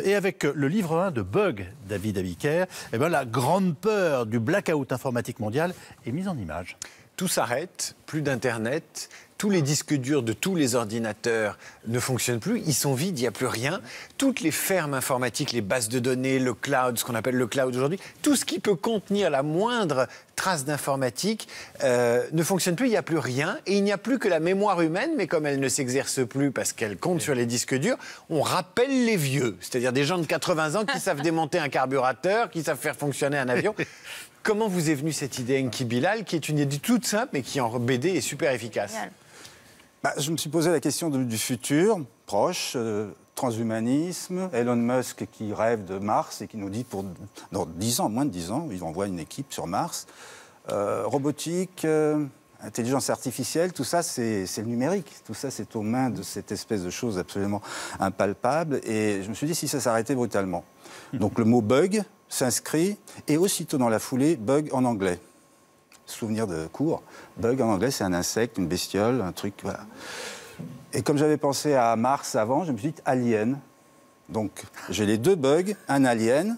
Et avec le livre 1 de Bug, David Abiker, eh ben, la grande peur du blackout informatique mondial est mise en image. Tout s'arrête, plus d'Internet, tous les disques durs de tous les ordinateurs ne fonctionnent plus, ils sont vides, il n'y a plus rien. Toutes les fermes informatiques, les bases de données, le cloud, ce qu'on appelle le cloud aujourd'hui, tout ce qui peut contenir la moindre trace d'informatique ne fonctionne plus, il n'y a plus rien. Et il n'y a plus que la mémoire humaine, mais comme elle ne s'exerce plus parce qu'elle compte sur les disques durs, on rappelle les vieux, c'est-à-dire des gens de 80 ans qui savent démonter un carburateur, qui savent faire fonctionner un avion. Comment vous est venue cette idée, Enki Bilal, qui est une idée toute simple, mais qui en BD est super efficace? Je me suis posé la question du futur, proche, transhumanisme, Elon Musk qui rêve de Mars et qui nous dit dans 10 ans, moins de 10 ans, il envoie une équipe sur Mars, robotique, intelligence artificielle, tout ça c'est le numérique, tout ça c'est aux mains de cette espèce de chose absolument impalpable, et je me suis dit si ça s'arrêtait brutalement. Donc le mot bug s'inscrit, et aussitôt dans la foulée, bug en anglais. Souvenir de cours. Bug en anglais, c'est un insecte, une bestiole, un truc, voilà. Et comme j'avais pensé à Mars avant, je me suis dit alien. Donc j'ai les deux bugs, un alien,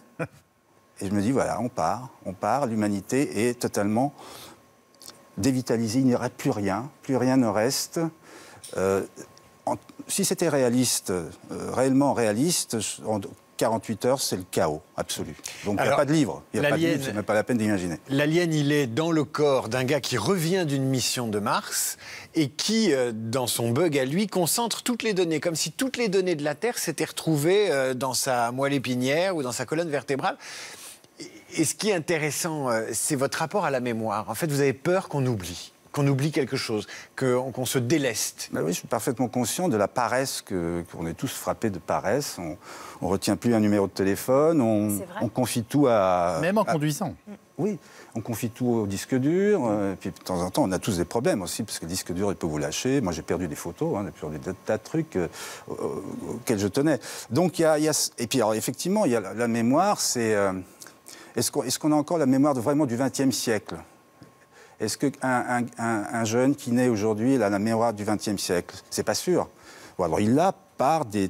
et je me dis voilà, on part, l'humanité est totalement dévitalisée, il n'y aura plus rien ne reste. Si c'était réaliste, réellement réaliste, 48 heures, c'est le chaos absolu. Donc il n'y a pas de livre. Il n'y a pas de livre, c'est même pas la peine d'imaginer. L'alien, il est dans le corps d'un gars qui revient d'une mission de Mars et qui, dans son bug à lui, concentre toutes les données, comme si toutes les données de la Terre s'étaient retrouvées dans sa moelle épinière ou dans sa colonne vertébrale. Et ce qui est intéressant, c'est votre rapport à la mémoire. En fait, vous avez peur qu'on oublie quelque chose, qu'on se déleste. Oui, je suis parfaitement conscient de la paresse, qu'on est tous frappés de paresse. On ne retient plus un numéro de téléphone, on confie tout à... Même en conduisant. Oui, on confie tout au disque dur. Et puis de temps en temps, on a tous des problèmes aussi, parce que le disque dur, il peut vous lâcher. Moi, j'ai perdu des photos, j'ai perdu des tas de trucs auxquels je tenais. Donc, et puis, alors, effectivement, il y a la mémoire, c'est... Est-ce qu'on a encore la mémoire vraiment du XXe siècle ? Est-ce qu'un jeune qui naît aujourd'hui a la mémoire du XXe siècle? C'est pas sûr. Bon, alors il l'a par des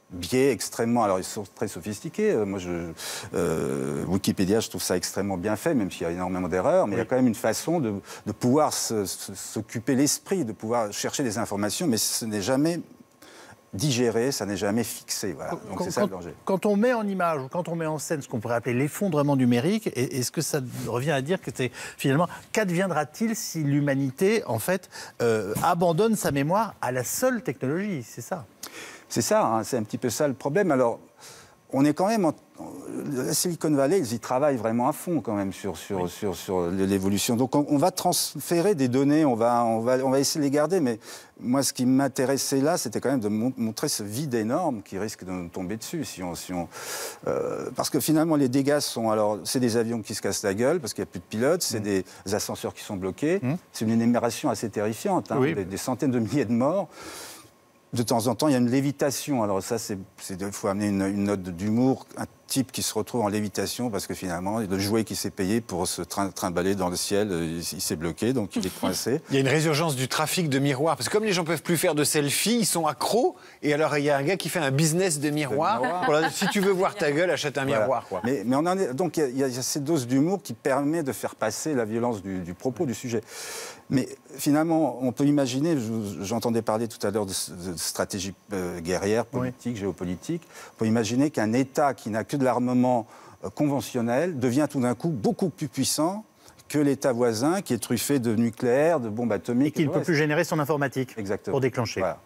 biais extrêmement... Alors ils sont très sophistiqués. Moi, Wikipédia, je trouve ça extrêmement bien fait, même s'il y a énormément d'erreurs. Mais il y a quand même une façon de pouvoir s'occuper l'esprit, de pouvoir chercher des informations, mais ce n'est jamais digéré, ça n'est jamais fixé. Voilà. Donc c'est ça le danger. Quand on met en image ou quand on met en scène ce qu'on pourrait appeler l'effondrement numérique, est-ce que ça revient à dire que c'est finalement, qu'adviendra-t-il si l'humanité, en fait, abandonne sa mémoire à la seule technologie? C'est ça. C'est ça, c'est un petit peu ça le problème. Alors, on est quand même... La Silicon Valley, ils y travaillent vraiment à fond quand même sur l'évolution. Donc on va transférer des données, on va essayer de les garder, mais moi ce qui m'intéressait là, c'était quand même de montrer ce vide énorme qui risque de nous tomber dessus. Parce que finalement les dégâts sont... Alors c'est des avions qui se cassent la gueule parce qu'il n'y a plus de pilotes, c'est des ascenseurs qui sont bloqués, c'est une énumération assez terrifiante, des centaines de milliers de morts. De temps en temps, il y a une lévitation. Alors ça, il faut amener une note d'humour. Un type qui se retrouve en lévitation parce que finalement, le jouet qui s'est payé pour se trimballer dans le ciel, il s'est bloqué, donc il est coincé. Il y a une résurgence du trafic de miroirs. Parce que comme les gens ne peuvent plus faire de selfies, ils sont accros. Et alors, il y a un gars qui fait un business de miroirs. Voilà, si tu veux voir ta gueule, achète un miroir. Quoi. Mais on en est... Donc il y a cette dose d'humour qui permet de faire passer la violence du propos, du sujet. Mais finalement, on peut imaginer, j'entendais parler tout à l'heure de stratégie guerrière, politique, géopolitique, on peut imaginer qu'un État qui n'a que de l'armement conventionnel devient tout d'un coup beaucoup plus puissant que l'État voisin qui est truffé de nucléaire, de bombes atomiques. Et qui ne peut plus générer son informatique. Exactement. Pour déclencher. Voilà.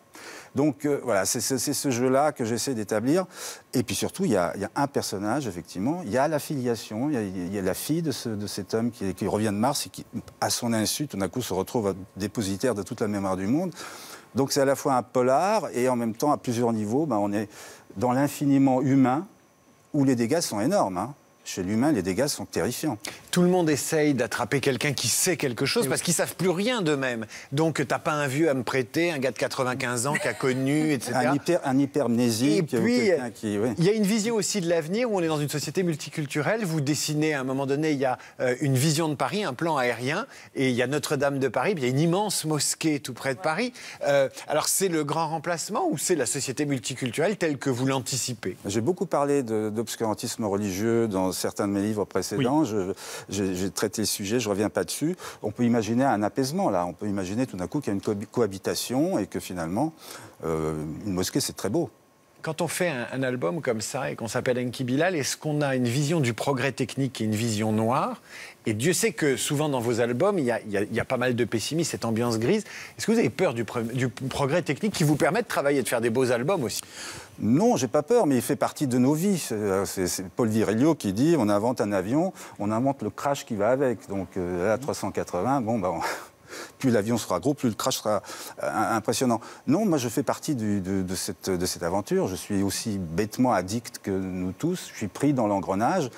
Donc voilà, c'est ce jeu-là que j'essaie d'établir. Et puis surtout, il y a un personnage, effectivement. Il y a la filiation, il y a la fille de cet homme qui revient de Mars et qui, à son insu, tout d'un coup, se retrouve dépositaire de toute la mémoire du monde. Donc c'est à la fois un polar et en même temps, à plusieurs niveaux, on est dans l'infiniment humain où les dégâts sont énormes. Chez l'humain, les dégâts sont terrifiants. tout le monde essaye d'attraper quelqu'un qui sait quelque chose parce qu'ils savent plus rien d'eux-mêmes. Donc, t'as pas un vieux à me prêter, un gars de 95 ans qui a connu, etc. Un hypermnésique. Et puis, oui. il y a une vision aussi de l'avenir où on est dans une société multiculturelle. Vous dessinez, à un moment donné, il y a une vision de Paris, un plan aérien, et il y a Notre-Dame de Paris, puis il y a une immense mosquée tout près de Paris. Alors, c'est le grand remplacement ou c'est la société multiculturelle telle que vous l'anticipez? J'ai beaucoup parlé d'obscurantisme religieux dans certains de mes livres précédents. Oui. J'ai traité le sujet, je ne reviens pas dessus. On peut imaginer un apaisement, là. On peut imaginer tout d'un coup qu'il y a une cohabitation et que finalement, une mosquée, c'est très beau. Quand on fait un album comme ça et qu'on s'appelle Enki Bilal, est-ce qu'on a une vision du progrès technique et une vision noire? Et Dieu sait que souvent dans vos albums, il y a pas mal de pessimisme, cette ambiance grise. Est-ce que vous avez peur du progrès technique qui vous permet de travailler, de faire des beaux albums aussi? Non, j'ai pas peur, mais il fait partie de nos vies. C'est Paul Virilio qui dit on invente un avion, on invente le crash qui va avec. Donc là, 380, bon, ben, plus l'avion sera gros, plus le crash sera impressionnant. Non, moi je fais partie de cette aventure. Je suis aussi bêtement addict que nous tous. Je suis pris dans l'engrenage.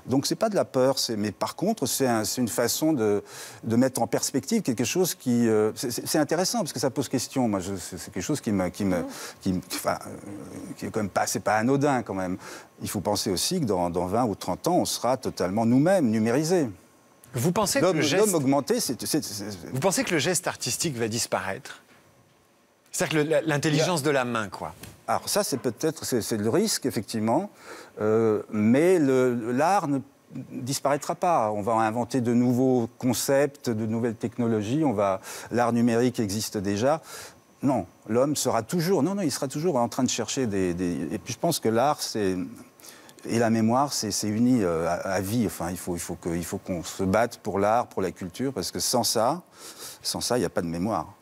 Donc c'est pas de la peur, mais par contre c'est une façon de mettre en perspective quelque chose qui c'est intéressant parce que ça pose question. Moi c'est quelque chose qui est quand même pas, c'est pas anodin quand même. Il faut penser aussi que dans 20 ou 30 ans on sera totalement nous-mêmes numérisés. Vous pensez que l'homme augmenté, Vous pensez que le geste artistique va disparaître? C'est-à-dire que l'intelligence de la main, quoi. Alors ça, c'est le risque, effectivement, mais l'art ne disparaîtra pas. On va inventer de nouveaux concepts, de nouvelles technologies. L'art numérique existe déjà. Non, l'homme sera toujours... Non, il sera toujours en train de chercher Et puis je pense que l'art, et la mémoire, c'est uni à vie. Enfin, il faut qu'on se batte pour l'art, pour la culture, parce que sans ça, il n'y a pas de mémoire.